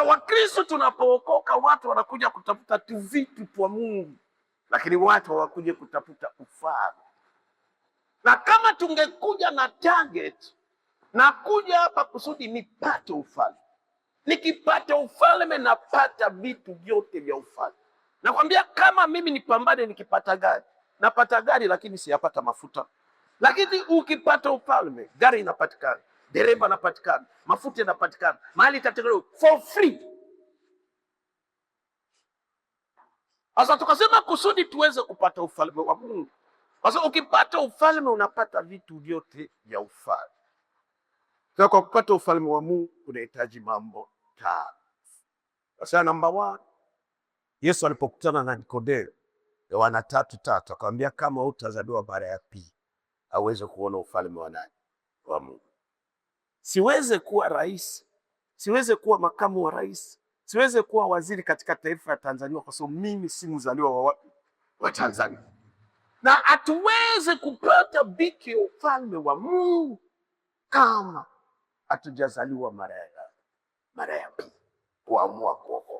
Sasa Wakristo tunapookoka, watu wanakuja kutafuta tu vitu kwa Mungu, lakini watu hawakuja kutafuta ufalme. Na kama tungekuja na target na kuja hapa kusudi nipate ufalme, nikipata ufalme napata vitu vyote vya ufalme. Nakwambia kama mimi nipambane, nikipata gari, napata gari lakini siyapata mafuta. Lakini ukipata ufalme, gari inapatikana, dereva anapatikana, mafuta yanapatikana, mahali itatengenezwa for free. Sasa tukasema kusudi tuweze kupata ufalme wa Mungu. Sasa ukipata ufalme unapata vitu vyote vya ufalme. Sasa kwa kupata ufalme wa Mungu unahitaji mambo tano. Sasa namba 1, Yesu alipokutana na Nikodemo, Yohana 3:3, akamwambia kama hutazaliwa mara ya pili hauwezi kuona ufalme wa nani? Wa Mungu. Siweze kuwa rais, siweze kuwa makamu wa rais, siweze kuwa waziri katika taifa ya Tanzania kwa sababu mimi si mzaliwa wa Tanzania. Na hatuweze kupata vitu ya ufalme wa Mungu kama hatujazaliwa mara ya pili, kuamua kuokoka.